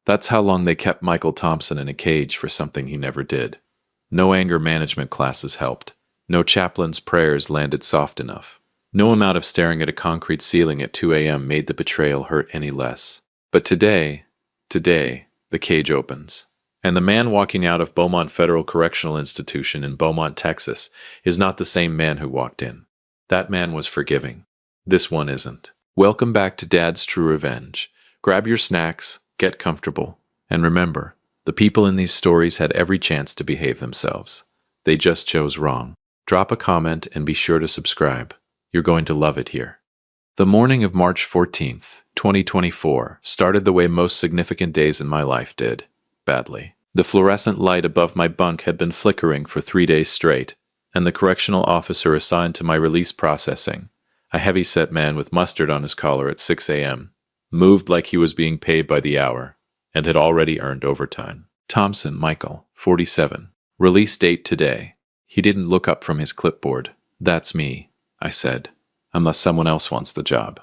That's how long they kept Michael Thompson in a cage for something he never did. No anger management classes helped. No chaplain's prayers landed soft enough. No amount of staring at a concrete ceiling at 2 a.m. made the betrayal hurt any less. But today, the cage opens. And the man walking out of Beaumont Federal Correctional Institution in Beaumont, Texas, is not the same man who walked in. That man was forgiving. This one isn't. Welcome back to Dad's True Revenge. Grab your snacks, get comfortable, and remember, the people in these stories had every chance to behave themselves. They just chose wrong. Drop a comment and be sure to subscribe. You're going to love it here. The morning of March 14th, 2024, started the way most significant days in my life did. Badly. The fluorescent light above my bunk had been flickering for 3 days straight, and the correctional officer assigned to my release processing, a heavy-set man with mustard on his collar at 6 a.m., moved like he was being paid by the hour, and had already earned overtime. Thompson, Michael, 47. Release date today. He didn't look up from his clipboard. That's me, I said, unless someone else wants the job.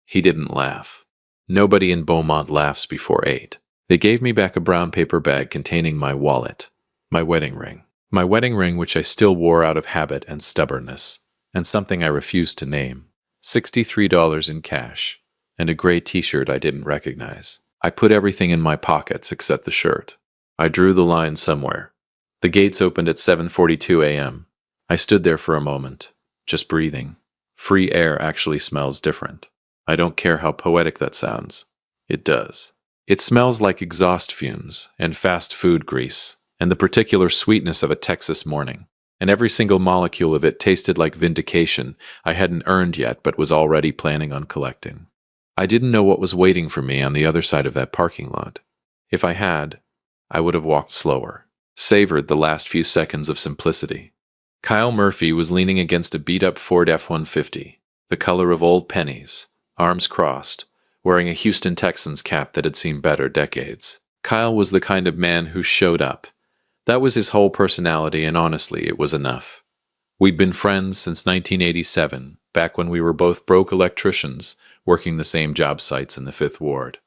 He didn't laugh. Nobody in Beaumont laughs before 8. They gave me back a brown paper bag containing my wallet, my wedding ring. My wedding ring which I still wore out of habit and stubbornness, and something I refused to name. $63 in cash, and a gray t-shirt I didn't recognize. I put everything in my pockets except the shirt. I drew the line somewhere. The gates opened at 7:42 a.m. I stood there for a moment, just breathing. Free air actually smells different. I don't care how poetic that sounds. It does. It smells like exhaust fumes and fast food grease and the particular sweetness of a Texas morning. And every single molecule of it tasted like vindication I hadn't earned yet but was already planning on collecting. I didn't know what was waiting for me on the other side of that parking lot. If I had, I would have walked slower, savored the last few seconds of simplicity. Kyle Murphy was leaning against a beat-up Ford F-150, the color of old pennies, arms crossed, wearing a Houston Texans cap that had seen better decades. Kyle was the kind of man who showed up. That was his whole personality, and honestly, it was enough. We'd been friends since 1987, back when we were both broke electricians working the same job sites in the 5th Ward.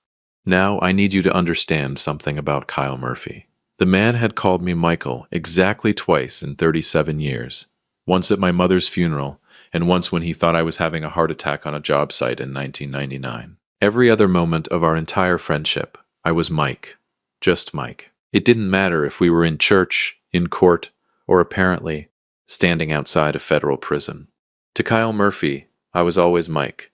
Now, I need you to understand something about Kyle Murphy. The man had called me Michael exactly twice in 37 years. Once at my mother's funeral, and once when he thought I was having a heart attack on a job site in 1999. Every other moment of our entire friendship, I was Mike. Just Mike. It didn't matter if we were in church, in court, or apparently standing outside a federal prison. To Kyle Murphy, I was always Mike,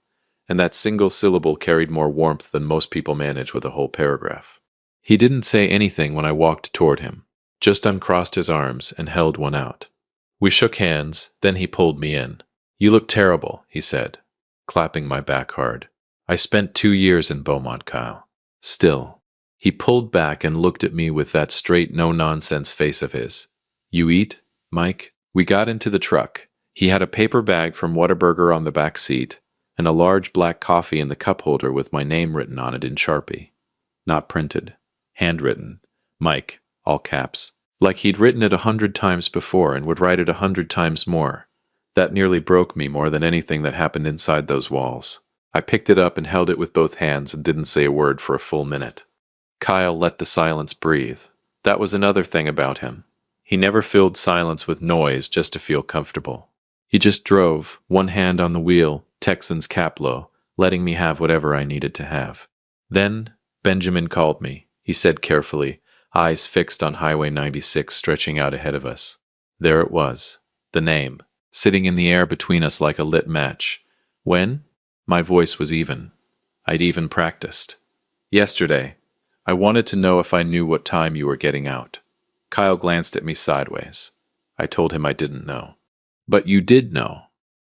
and that single syllable carried more warmth than most people manage with a whole paragraph. He didn't say anything when I walked toward him, just uncrossed his arms and held one out. We shook hands, then he pulled me in. "You look terrible," he said, clapping my back hard. "I spent 2 years in Beaumont, Kyle." Still, he pulled back and looked at me with that straight, no-nonsense face of his. "You eat, Mike?" We got into the truck. He had a paper bag from Whataburger on the back seat, and a large black coffee in the cup holder with my name written on it in Sharpie. Not printed. Handwritten. Mike, all caps. Like he'd written it 100 times before and would write it 100 times more. That nearly broke me more than anything that happened inside those walls. I picked it up and held it with both hands and didn't say a word for a full minute. Kyle let the silence breathe. That was another thing about him. He never filled silence with noise just to feel comfortable. He just drove, one hand on the wheel, Texans cap low, letting me have whatever I needed to have. Then, Benjamin called me, he said carefully, eyes fixed on Highway 96 stretching out ahead of us. There it was, the name, sitting in the air between us like a lit match. When? My voice was even. I'd even practiced. Yesterday. I wanted to know if I knew what time you were getting out. Kyle glanced at me sideways. I told him I didn't know. But you did know.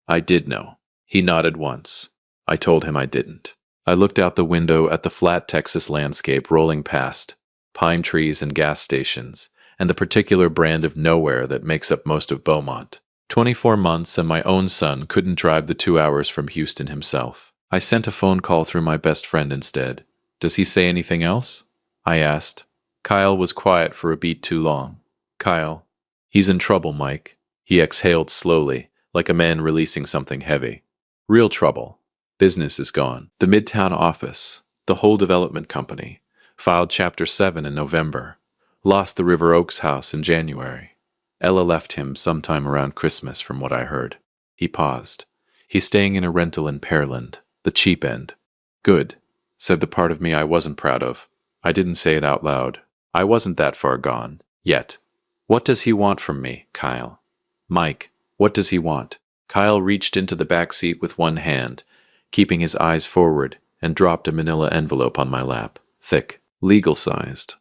I did know. He nodded once. I told him I didn't. I looked out the window at the flat Texas landscape rolling past, pine trees and gas stations, and the particular brand of nowhere that makes up most of Beaumont. 24 months and my own son couldn't drive the 2 hours from Houston himself. I sent a phone call through my best friend instead. Does he say anything else? I asked. Kyle was quiet for a beat too long. Kyle. He's in trouble, Mike. He exhaled slowly, like a man releasing something heavy. Real trouble. Business is gone. The Midtown office, the whole development company, Filed Chapter 7 in November. Lost the River Oaks house in January. Ella left him sometime around Christmas, from what I heard. He paused. He's staying in a rental in Pearland, the cheap end. Good, said the part of me I wasn't proud of. I didn't say it out loud. I wasn't that far gone. Yet. What does he want from me, Kyle? Mike, what does he want? Kyle reached into the back seat with one hand, keeping his eyes forward, and dropped a manila envelope on my lap. Thick, legal-sized.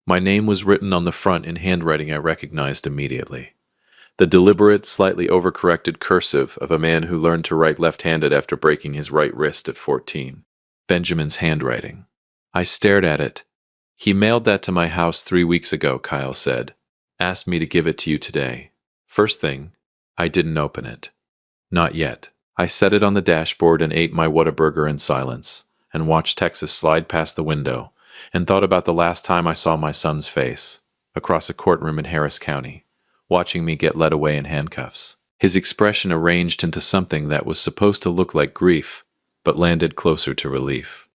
My name was written on the front in handwriting I recognized immediately. The deliberate, slightly overcorrected cursive of a man who learned to write left-handed after breaking his right wrist at 14. Benjamin's handwriting. I stared at it. He mailed that to my house 3 weeks ago, Kyle said. Asked me to give it to you today. First thing, I didn't open it. Not yet. I set it on the dashboard and ate my Whataburger in silence, and watched Texas slide past the window, and thought about the last time I saw my son's face, across a courtroom in Harris County, watching me get led away in handcuffs. His expression arranged into something that was supposed to look like grief, but landed closer to relief.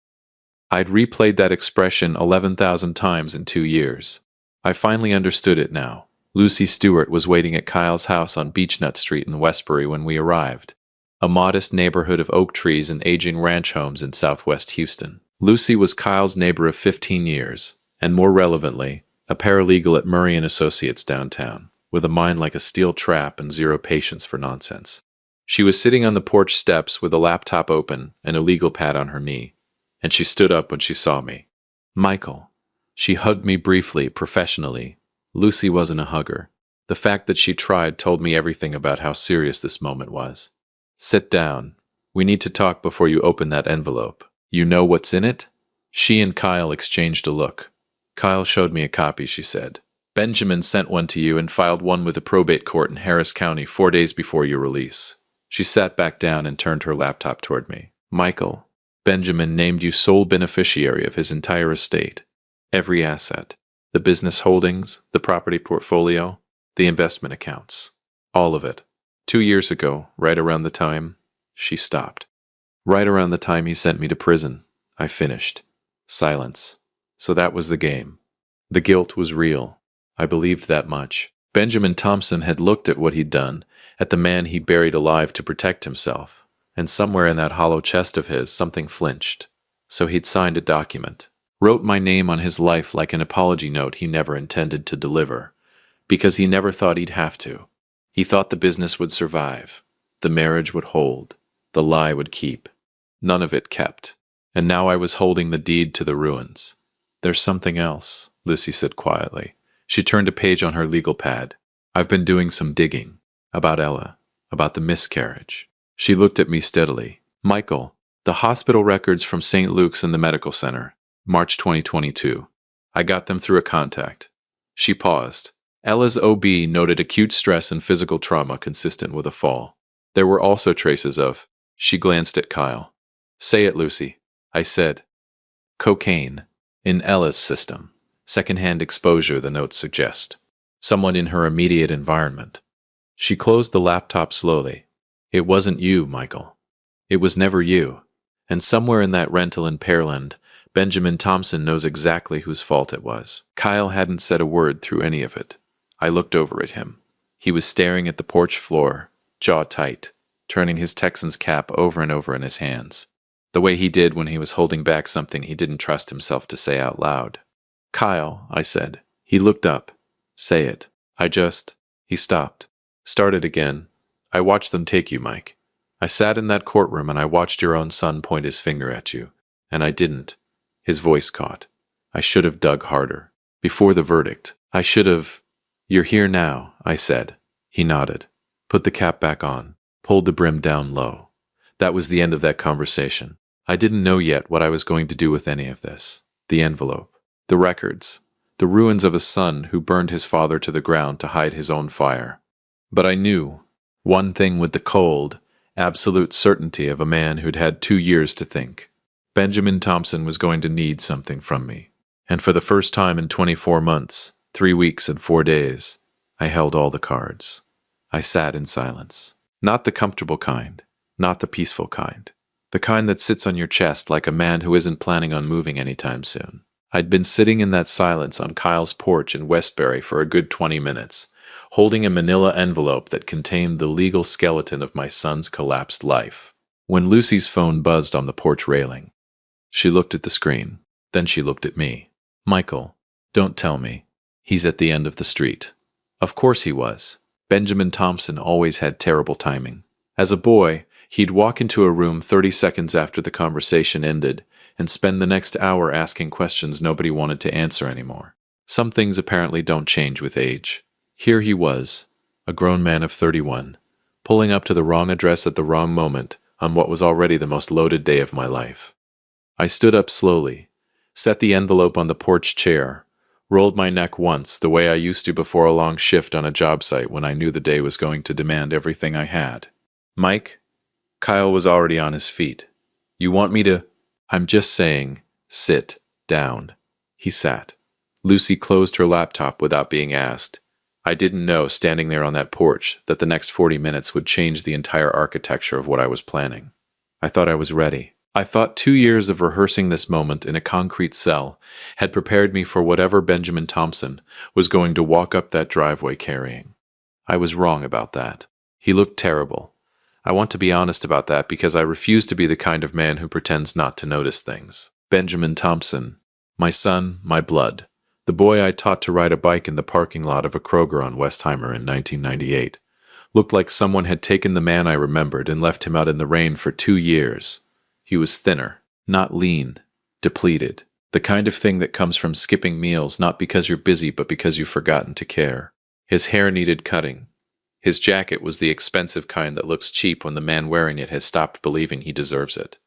I'd replayed that expression 11,000 times in 2 years. I finally understood it now. Lucy Stewart was waiting at Kyle's house on Beechnut Street in Westbury when we arrived, a modest neighborhood of oak trees and aging ranch homes in southwest Houston. Lucy was Kyle's neighbor of 15 years, and more relevantly, a paralegal at Murray & Associates downtown, with a mind like a steel trap and zero patience for nonsense. She was sitting on the porch steps with a laptop open and a legal pad on her knee, and she stood up when she saw me. Michael. She hugged me briefly, professionally. Lucy wasn't a hugger. The fact that she tried told me everything about how serious this moment was. Sit down. We need to talk before you open that envelope. You know what's in it? She and Kyle exchanged a look. Kyle showed me a copy, she said. Benjamin sent one to you and filed one with the probate court in Harris County 4 days before your release. She sat back down and turned her laptop toward me. Michael, Benjamin named you sole beneficiary of his entire estate. Every asset. The business holdings, the property portfolio, the investment accounts. All of it. 2 years ago, right around the time... She stopped. Right around the time he sent me to prison. I finished. Silence. So that was the game. The guilt was real. I believed that much. Benjamin Thompson had looked at what he'd done, at the man he buried alive to protect himself, and somewhere in that hollow chest of his something flinched. So he'd signed a document. Wrote my name on his life like an apology note he never intended to deliver, because he never thought he'd have to. He thought the business would survive, the marriage would hold, the lie would keep. None of it kept, and now I was holding the deed to the ruins. There's something else, Lucy said quietly. She turned a page on her legal pad. I've been doing some digging, about Ella, about the miscarriage. She looked at me steadily. Michael, the hospital records from St. Luke's and the medical center. March 2022. I got them through a contact. She paused. Ella's OB noted acute stress and physical trauma consistent with a fall. There were also traces of... She glanced at Kyle. Say it, Lucy. I said. Cocaine. In Ella's system. Secondhand exposure, the notes suggest. Someone in her immediate environment. She closed the laptop slowly. It wasn't you, Michael. It was never you. And somewhere in that rental in Pearland, Benjamin Thompson knows exactly whose fault it was. Kyle hadn't said a word through any of it. I looked over at him. He was staring at the porch floor, jaw tight, turning his Texan's cap over and over in his hands, the way he did when he was holding back something he didn't trust himself to say out loud. Kyle, I said. He looked up. Say it. He stopped. Started again. I watched them take you, Mike. I sat in that courtroom and I watched your own son point his finger at you. And I didn't. His voice caught. I should have dug harder. Before the verdict, I should have... You're here now, I said. He nodded. Put the cap back on. Pulled the brim down low. That was the end of that conversation. I didn't know yet what I was going to do with any of this. The envelope. The records. The ruins of a son who burned his father to the ground to hide his own fire. But I knew. One thing with the cold, absolute certainty of a man who'd had 2 years to think. Benjamin Thompson was going to need something from me. And for the first time in 24 months, 3 weeks and 4 days, I held all the cards. I sat in silence. Not the comfortable kind, not the peaceful kind. The kind that sits on your chest like a man who isn't planning on moving anytime soon. I'd been sitting in that silence on Kyle's porch in Westbury for a good 20 minutes, holding a manila envelope that contained the legal skeleton of my son's collapsed life, when Lucy's phone buzzed on the porch railing. She looked at the screen. Then she looked at me. "Michael, don't tell me. He's at the end of the street." Of course he was. Benjamin Thompson always had terrible timing. As a boy, he'd walk into a room 30 seconds after the conversation ended and spend the next hour asking questions nobody wanted to answer anymore. Some things apparently don't change with age. Here he was, a grown man of 31, pulling up to the wrong address at the wrong moment on what was already the most loaded day of my life. I stood up slowly, set the envelope on the porch chair, rolled my neck once the way I used to before a long shift on a job site when I knew the day was going to demand everything I had. "Mike?" Kyle was already on his feet. "You want me to—" "I'm just saying, sit down." He sat. Lucy closed her laptop without being asked. I didn't know, standing there on that porch, that the next 40 minutes would change the entire architecture of what I was planning. I thought I was ready. I thought 2 years of rehearsing this moment in a concrete cell had prepared me for whatever Benjamin Thompson was going to walk up that driveway carrying. I was wrong about that. He looked terrible. I want to be honest about that because I refuse to be the kind of man who pretends not to notice things. Benjamin Thompson, my son, my blood, the boy I taught to ride a bike in the parking lot of a Kroger on Westheimer in 1998, looked like someone had taken the man I remembered and left him out in the rain for 2 years. He was thinner, not lean, depleted, the kind of thing that comes from skipping meals not because you're busy but because you've forgotten to care. His hair needed cutting. His jacket was the expensive kind that looks cheap when the man wearing it has stopped believing he deserves it.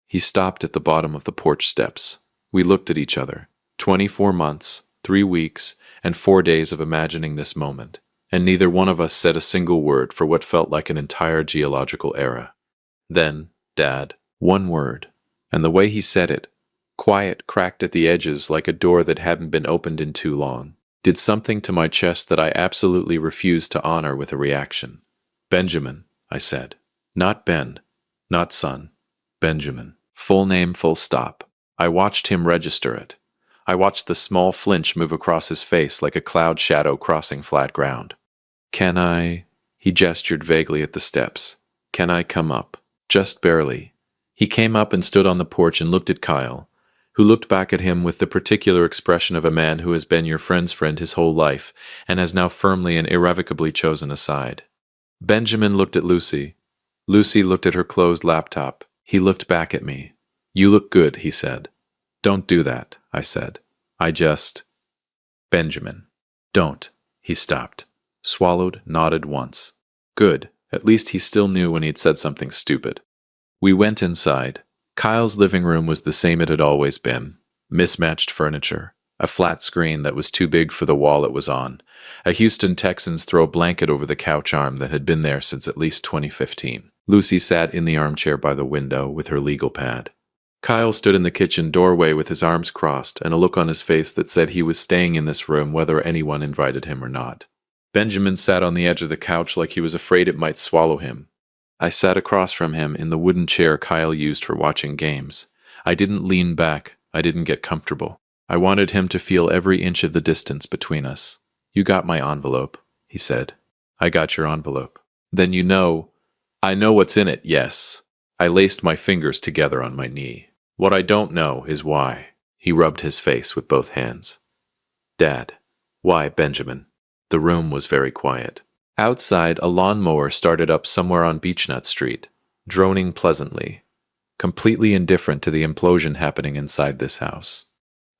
He stopped at the bottom of the porch steps. We looked at each other. 24 months, 3 weeks, and 4 days of imagining this moment, and neither one of us said a single word for what felt like an entire geological era. Then, Dad, one word, and the way he said it, quiet, cracked at the edges like a door that hadn't been opened in too long, did something to my chest that I absolutely refused to honor with a reaction. "Benjamin," I said. Not Ben, not son. Benjamin. Full name, full stop. I watched him register it. I watched the small flinch move across his face like a cloud shadow crossing flat ground. "Can I—" He gestured vaguely at the steps. "Can I come up?" Just barely. He came up and stood on the porch and looked at Kyle, who looked back at him with the particular expression of a man who has been your friend's friend his whole life and has now firmly and irrevocably chosen a side. Benjamin looked at Lucy. Lucy looked at her closed laptop. He looked back at me. "You look good," he said. "Don't do that," I said. Benjamin. "Don't." He stopped, swallowed, nodded once. Good. At least he still knew when he'd said something stupid. We went inside. Kyle's living room was the same it had always been. Mismatched furniture, a flat screen that was too big for the wall it was on, a Houston Texans throw blanket over the couch arm that had been there since at least 2015. Lucy sat in the armchair by the window with her legal pad. Kyle stood in the kitchen doorway with his arms crossed and a look on his face that said he was staying in this room whether anyone invited him or not. Benjamin sat on the edge of the couch like he was afraid it might swallow him. I sat across from him in the wooden chair Kyle used for watching games. I didn't lean back. I didn't get comfortable. I wanted him to feel every inch of the distance between us. "You got my envelope," he said. "I got your envelope." "Then you know—" "I know what's in it, yes." I laced my fingers together on my knee. "What I don't know is why." He rubbed his face with both hands. "Dad." "Why, Benjamin?" The room was very quiet. Outside, a lawnmower started up somewhere on Beechnut Street, droning pleasantly, completely indifferent to the implosion happening inside this house.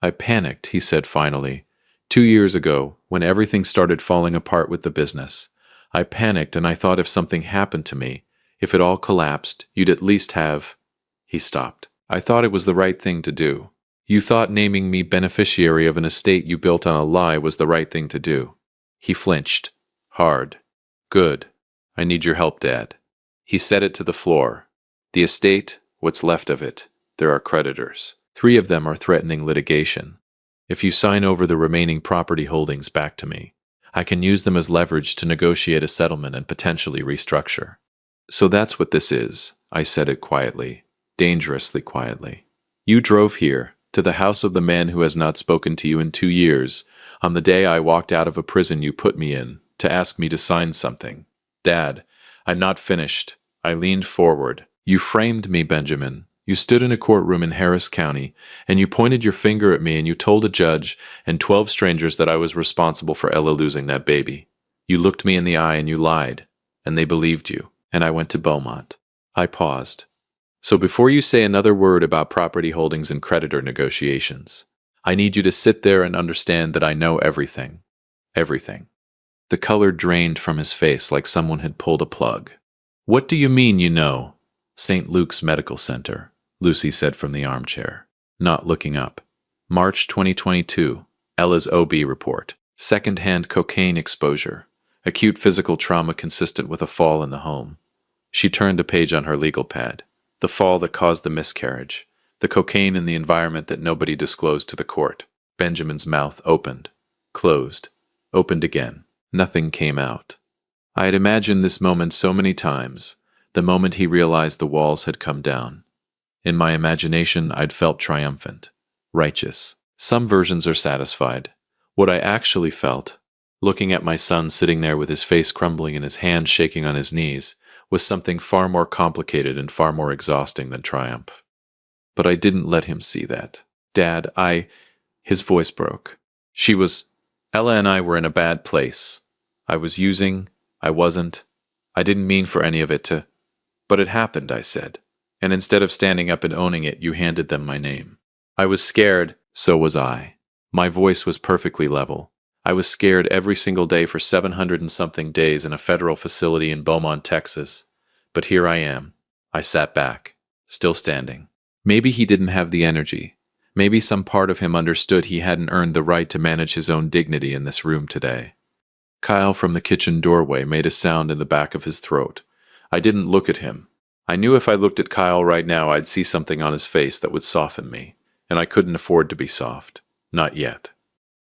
"I panicked," he said finally. 2 years ago, when everything started falling apart with the business. I panicked and I thought if something happened to me, if it all collapsed, you'd at least have—" He stopped. "I thought it was the right thing to do. You thought naming me beneficiary of an estate you built on a lie was the right thing to do." He flinched. Hard. "Good. I need your help, Dad." He set it to the floor. "The estate, what's left of it, there are creditors. 3 of them are threatening litigation. If you sign over the remaining property holdings back to me, I can use them as leverage to negotiate a settlement and potentially restructure." "So that's what this is," I said it quietly, dangerously quietly. "You drove here, To the house of the man who has not spoken to you in 2 years, on the day I walked out of a prison you put me in, to ask me to sign something. Dad, I'm not finished. I leaned forward. You framed me, Benjamin. You stood in a courtroom in Harris County, and you pointed your finger at me and you told a judge and 12 strangers that I was responsible for Ella losing that baby. You looked me in the eye and you lied, and they believed you, and I went to Beaumont. I paused. So before you say another word about property holdings and creditor negotiations, I need you to sit there and understand that I know everything. Everything. The color drained from his face like someone had pulled a plug. What do you mean you know? St. Luke's Medical Center, Lucy said from the armchair, not looking up. March 2022, Ella's OB report. Second-hand cocaine exposure. Acute physical trauma consistent with a fall in the home. She turned a page on her legal pad. The fall that caused the miscarriage. The cocaine in the environment that nobody disclosed to the court. Benjamin's mouth opened. Closed. Opened again. Nothing came out. I had imagined this moment so many times, the moment he realized the walls had come down. In my imagination, I'd felt triumphant, righteous. Some versions are satisfied. What I actually felt, looking at my son sitting there with his face crumbling and his hands shaking on his knees, was something far more complicated and far more exhausting than triumph. But I didn't let him see that. Dad, His voice broke. Ella and I were in a bad place. I wasn't. I didn't mean for any of it to. But it happened, I said. And instead of standing up and owning it, you handed them my name. I was scared, so was I. My voice was perfectly level. I was scared every single day for 700 and something days in a federal facility in Beaumont, Texas. But here I am. I sat back, still standing. Maybe he didn't have the energy. Maybe some part of him understood he hadn't earned the right to manage his own dignity in this room today. Kyle from the kitchen doorway made a sound in the back of his throat. I didn't look at him. I knew if I looked at Kyle right now, I'd see something on his face that would soften me, and I couldn't afford to be soft. Not yet.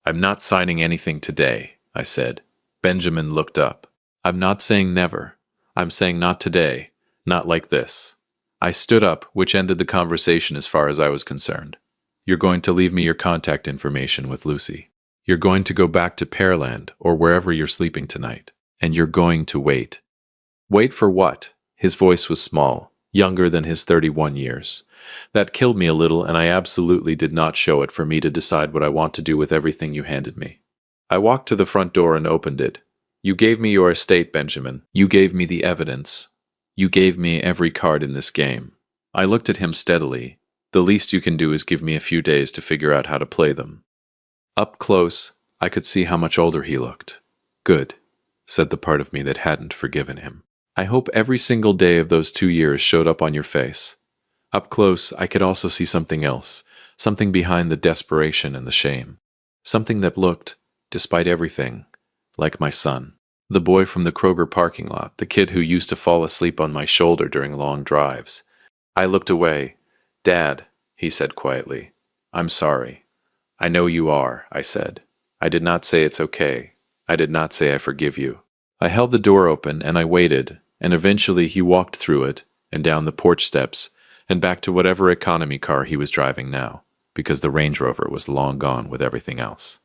I'm not signing anything today, I said. Benjamin looked up. I'm not saying never. I'm saying not today. Not like this. I stood up, which ended the conversation as far as I was concerned. You're going to leave me your contact information with Lucy. You're going to go back to Pearland, or wherever you're sleeping tonight. And you're going to wait. Wait for what? His voice was small, younger than his 31 years. That killed me a little, and I absolutely did not show it for me to decide what I want to do with everything you handed me. I walked to the front door and opened it. You gave me your estate, Benjamin. You gave me the evidence. You gave me every card in this game. I looked at him steadily. The least you can do is give me a few days to figure out how to play them. Up close, I could see how much older he looked. Good, said the part of me that hadn't forgiven him. I hope every single day of those 2 years showed up on your face. Up close, I could also see something else, something behind the desperation and the shame. Something that looked, despite everything, like my son. The boy from the Kroger parking lot, the kid who used to fall asleep on my shoulder during long drives. I looked away. Dad, he said quietly. I'm sorry. I know you are, I said. I did not say it's okay. I did not say I forgive you. I held the door open and I waited, and eventually he walked through it, and down the porch steps, and back to whatever economy car he was driving now, because the Range Rover was long gone with everything else.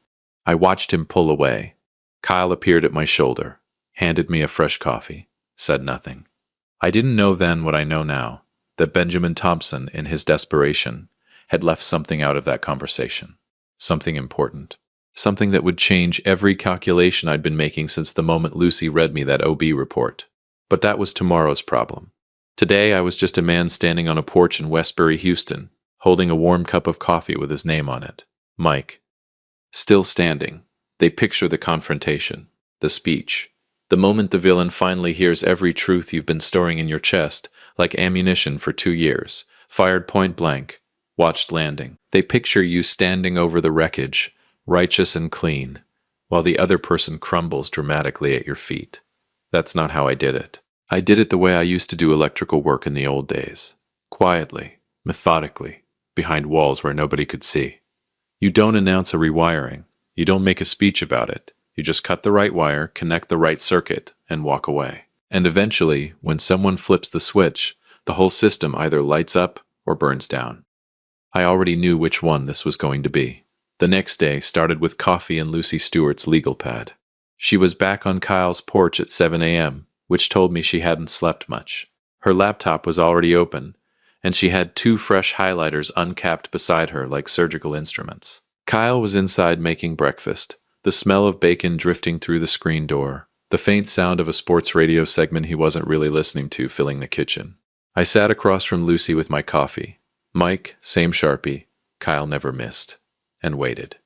I watched him pull away. Kyle appeared at my shoulder, handed me a fresh coffee, said nothing. I didn't know then what I know now, that Benjamin Thompson, in his desperation, had left something out of that conversation. Something important. Something that would change every calculation I'd been making since the moment Lucy read me that OB report. But that was tomorrow's problem. Today I was just a man standing on a porch in Westbury, Houston, holding a warm cup of coffee with his name on it. Mike. Still standing. They picture the confrontation, the speech, the moment the villain finally hears every truth you've been storing in your chest, like ammunition for 2 years, fired point blank, watched landing. They picture you standing over the wreckage, righteous and clean, while the other person crumbles dramatically at your feet. That's not how I did it. I did it the way I used to do electrical work in the old days. Quietly, methodically, behind walls where nobody could see. You don't announce a rewiring. You don't make a speech about it. You just cut the right wire, connect the right circuit, and walk away. And eventually, when someone flips the switch, the whole system either lights up or burns down. I already knew which one this was going to be. The next day started with coffee and Lucy Stewart's legal pad. She was back on Kyle's porch at 7 a.m., which told me she hadn't slept much. Her laptop was already open, and she had 2 fresh highlighters uncapped beside her like surgical instruments. Kyle was inside making breakfast, the smell of bacon drifting through the screen door, the faint sound of a sports radio segment he wasn't really listening to filling the kitchen. I sat across from Lucy with my coffee. Mike, same Sharpie, Kyle never missed, and waited.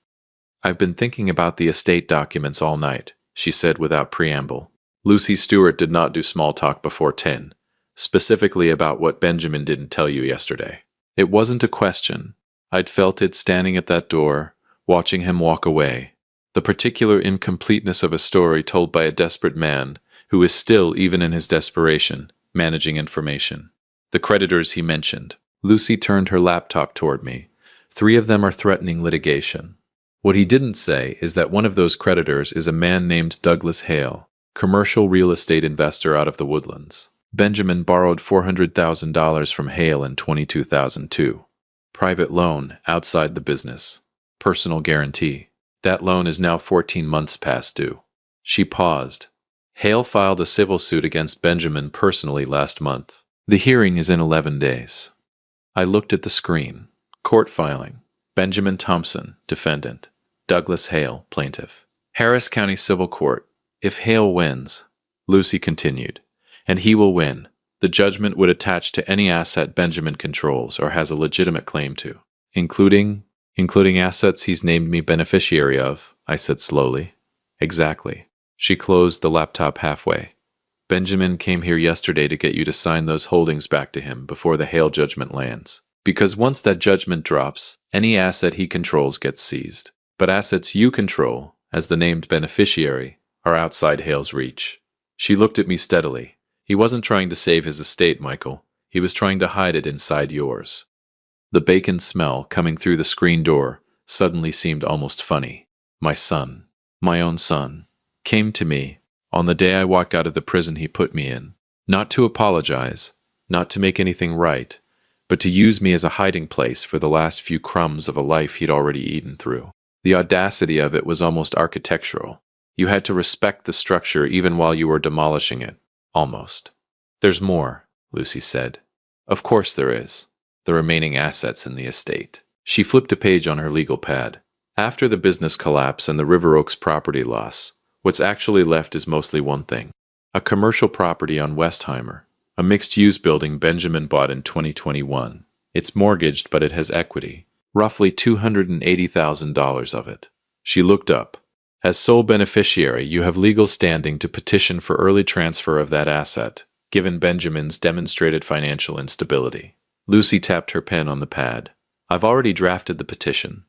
"I've been thinking about the estate documents all night," she said without preamble. Lucy Stewart did not do small talk before 10, specifically about what Benjamin didn't tell you yesterday. It wasn't a question. I'd felt it standing at that door, watching him walk away. The particular incompleteness of a story told by a desperate man who is still, even in his desperation, managing information. The creditors he mentioned. Lucy turned her laptop toward me. 3 of them are threatening litigation. What he didn't say is that one of those creditors is a man named Douglas Hale, commercial real estate investor out of the Woodlands. Benjamin borrowed $400,000 from Hale in 2002. Private loan, outside the business. Personal guarantee. That loan is now 14 months past due. She paused. Hale filed a civil suit against Benjamin personally last month. The hearing is in 11 days. I looked at the screen. Court filing. Benjamin Thompson, defendant. Douglas Hale, plaintiff. Harris County Civil Court. If Hale wins, Lucy continued, and he will win, the judgment would attach to any asset Benjamin controls or has a legitimate claim to, including assets he's named me beneficiary of, I said slowly. Exactly. She closed the laptop halfway. Benjamin came here yesterday to get you to sign those holdings back to him before the Hale judgment lands. Because once that judgment drops, any asset he controls gets seized. But assets you control, as the named beneficiary, are outside Hale's reach. She looked at me steadily. He wasn't trying to save his estate, Michael. He was trying to hide it inside yours. The bacon smell coming through the screen door suddenly seemed almost funny. My son, my own son, came to me on the day I walked out of the prison he put me in, not to apologize, not to make anything right, but to use me as a hiding place for the last few crumbs of a life he'd already eaten through. The audacity of it was almost architectural. You had to respect the structure even while you were demolishing it. Almost. There's more, Lucy said. Of course there is. The remaining assets in the estate. She flipped a page on her legal pad. After the business collapse and the River Oaks property loss, what's actually left is mostly one thing. A commercial property on Westheimer, a mixed-use building Benjamin bought in 2021. It's mortgaged, but it has equity. Roughly $280,000 of it. She looked up. As sole beneficiary, you have legal standing to petition for early transfer of that asset, given Benjamin's demonstrated financial instability. Lucy tapped her pen on the pad. I've already drafted the petition.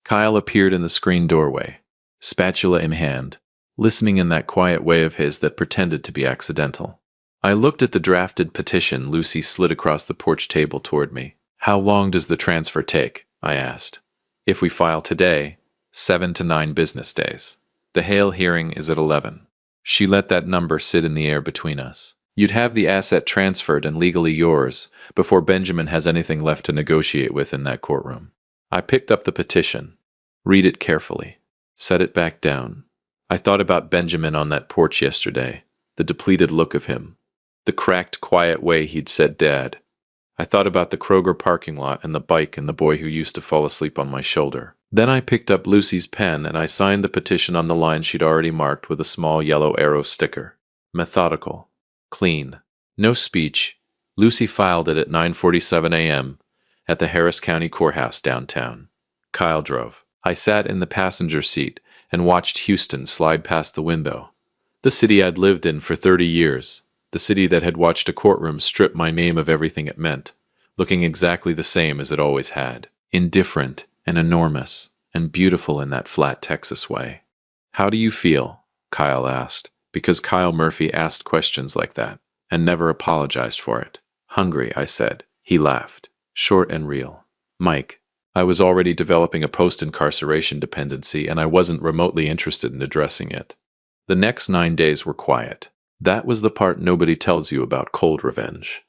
Kyle appeared in the screen doorway, spatula in hand, listening in that quiet way of his that pretended to be accidental. I looked at the drafted petition Lucy slid across the porch table toward me. How long does the transfer take? I asked. If we file today, 7 to 9 business days. The Hale hearing is at 11. She let that number sit in the air between us. You'd have the asset transferred and legally yours before Benjamin has anything left to negotiate with in that courtroom. I picked up the petition. Read it carefully. Set it back down. I thought about Benjamin on that porch yesterday, the depleted look of him, the cracked, quiet way he'd said Dad. I thought about the Kroger parking lot and the bike and the boy who used to fall asleep on my shoulder. Then I picked up Lucy's pen and I signed the petition on the line she'd already marked with a small yellow arrow sticker. Methodical. Clean. No speech. Lucy filed it at 9:47 a.m. at the Harris County Courthouse downtown. Kyle drove. I sat in the passenger seat and watched Houston slide past the window. The city I'd lived in for 30 years. The city that had watched a courtroom strip my name of everything it meant, looking exactly the same as it always had. Indifferent and enormous and beautiful in that flat Texas way. How do you feel? Kyle asked, because Kyle Murphy asked questions like that and never apologized for it. Hungry, I said. He laughed, short and real. Mike, I was already developing a post-incarceration dependency and I wasn't remotely interested in addressing it. The next 9 days were quiet. That was the part nobody tells you about cold revenge.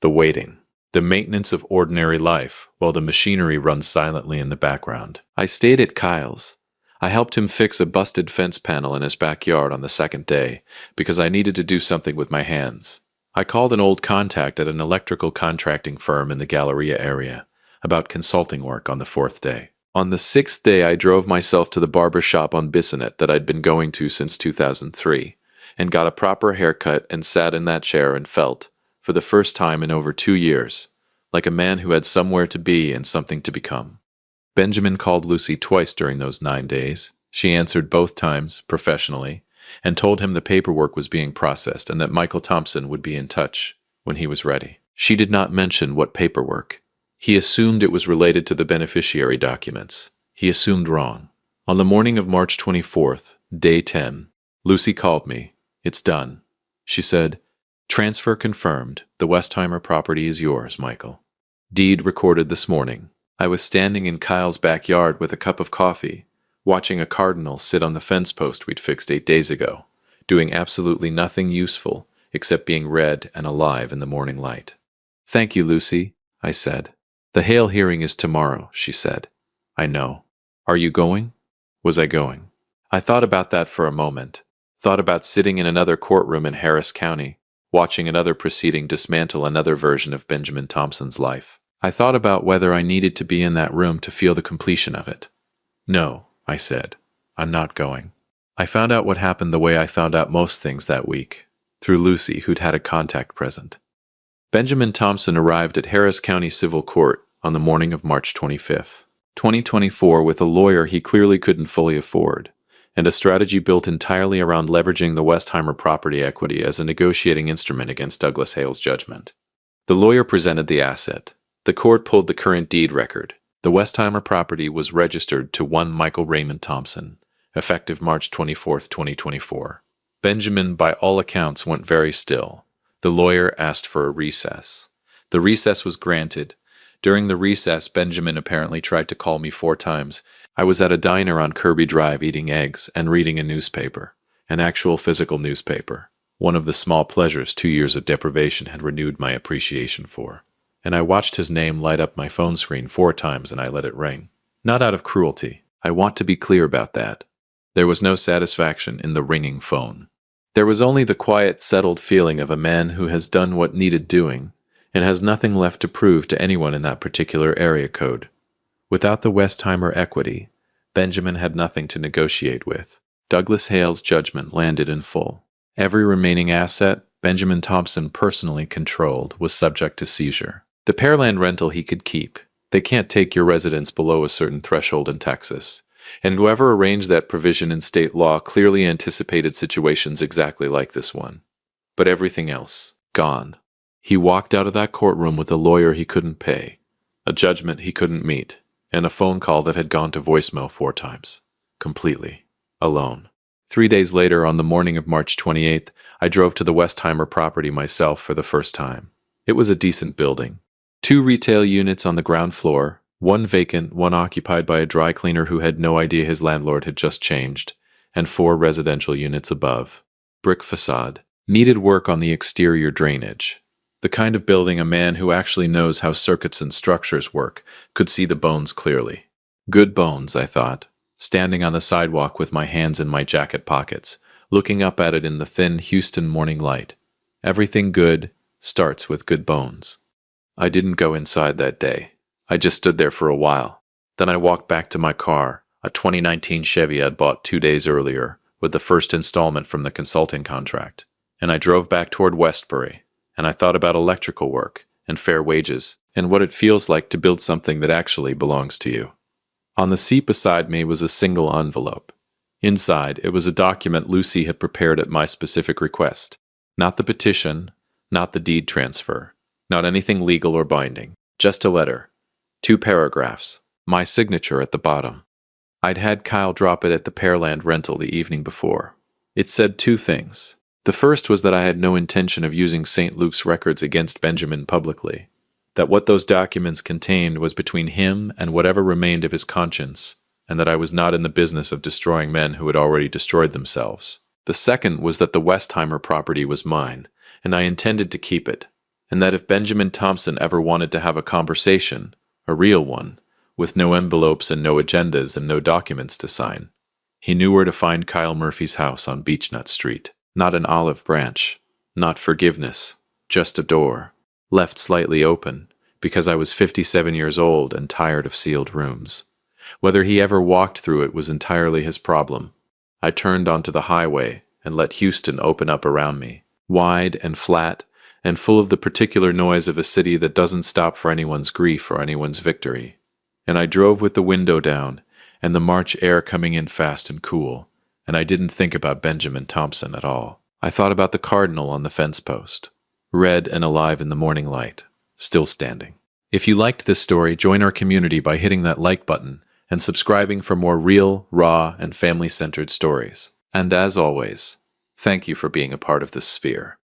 The waiting. The maintenance of ordinary life, while the machinery runs silently in the background. I stayed at Kyle's. I helped him fix a busted fence panel in his backyard on the second day, because I needed to do something with my hands. I called an old contact at an electrical contracting firm in the Galleria area about consulting work on the fourth day. On the sixth day, I drove myself to the barber shop on Bissonnet that I'd been going to since 2003, and got a proper haircut and sat in that chair and felt, for the first time in over 2 years, like a man who had somewhere to be and something to become. Benjamin called Lucy twice during those 9 days. She answered both times, professionally, and told him the paperwork was being processed and that Michael Thompson would be in touch when he was ready. She did not mention what paperwork. He assumed it was related to the beneficiary documents. He assumed wrong. On the morning of March 24th, day 10, Lucy called me. "It's done," she said. "Transfer confirmed. The Westheimer property is yours, Michael. Deed recorded this morning." I was standing in Kyle's backyard with a cup of coffee, watching a cardinal sit on the fence post we'd fixed 8 days ago, doing absolutely nothing useful except being red and alive in the morning light. "Thank you, Lucy," I said. "The Hale hearing is tomorrow," she said. "I know. Are you going?" Was I going? I thought about that for a moment. Thought about sitting in another courtroom in Harris County, watching another proceeding dismantle another version of Benjamin Thompson's life. I thought about whether I needed to be in that room to feel the completion of it. "No," I said. "I'm not going." I found out what happened the way I found out most things that week, through Lucy, who'd had a contact present. Benjamin Thompson arrived at Harris County Civil Court on the morning of March 25th, 2024, with a lawyer he clearly couldn't fully afford, and a strategy built entirely around leveraging the Westheimer property equity as a negotiating instrument against Douglas Hale's judgment. The lawyer presented the asset. The court pulled the current deed record. The Westheimer property was registered to one Michael Raymond Thompson, effective March 24th, 2024. Benjamin, by all accounts, went very still. The lawyer asked for a recess. The recess was granted. During the recess, Benjamin apparently tried to call me 4 times. I was at a diner on Kirby Drive eating eggs and reading a newspaper, an actual physical newspaper, one of the small pleasures 2 years of deprivation had renewed my appreciation for. And I watched his name light up my phone screen 4 times and I let it ring. Not out of cruelty. I want to be clear about that. There was no satisfaction in the ringing phone. There was only the quiet, settled feeling of a man who has done what needed doing and has nothing left to prove to anyone in that particular area code. Without the Westheimer equity, Benjamin had nothing to negotiate with. Douglas Hale's judgment landed in full. Every remaining asset Benjamin Thompson personally controlled was subject to seizure. The Pearland rental he could keep. They can't take your residence below a certain threshold in Texas. And whoever arranged that provision in state law clearly anticipated situations exactly like this one. But everything else, gone. He walked out of that courtroom with a lawyer he couldn't pay, a judgment he couldn't meet, and a phone call that had gone to voicemail 4 times. Completely. Alone. 3 days later, on the morning of March 28th, I drove to the Westheimer property myself for the first time. It was a decent building. 2 retail units on the ground floor, 1 vacant, 1 occupied by a dry cleaner who had no idea his landlord had just changed, and 4 residential units above. Brick facade. Needed work on the exterior drainage. The kind of building a man who actually knows how circuits and structures work could see the bones clearly. Good bones, I thought, standing on the sidewalk with my hands in my jacket pockets, looking up at it in the thin Houston morning light. Everything good starts with good bones. I didn't go inside that day. I just stood there for a while. Then I walked back to my car, a 2019 Chevy I'd bought 2 days earlier, with the first installment from the consulting contract. And I drove back toward Westbury, and I thought about electrical work, and fair wages, and what it feels like to build something that actually belongs to you. On the seat beside me was a single envelope. Inside, it was a document Lucy had prepared at my specific request. Not the petition, not the deed transfer, not anything legal or binding, just a letter. 2 paragraphs, my signature at the bottom. I'd had Kyle drop it at the Pearland rental the evening before. It said 2 things. The first was that I had no intention of using St. Luke's records against Benjamin publicly, that what those documents contained was between him and whatever remained of his conscience, and that I was not in the business of destroying men who had already destroyed themselves. The second was that the Westheimer property was mine, and I intended to keep it, and that if Benjamin Thompson ever wanted to have a conversation, a real one, with no envelopes and no agendas and no documents to sign, he knew where to find Kyle Murphy's house on Beechnut Street. Not an olive branch, not forgiveness, just a door, left slightly open, because I was 57 years old and tired of sealed rooms. Whether he ever walked through it was entirely his problem. I turned onto the highway and let Houston open up around me, wide and flat and full of the particular noise of a city that doesn't stop for anyone's grief or anyone's victory. And I drove with the window down and the March air coming in fast and cool, and I didn't think about Benjamin Thompson at all. I thought about the cardinal on the fence post, red and alive in the morning light, still standing. If you liked this story, join our community by hitting that like button and subscribing for more real, raw, and family-centered stories. And as always, thank you for being a part of this sphere.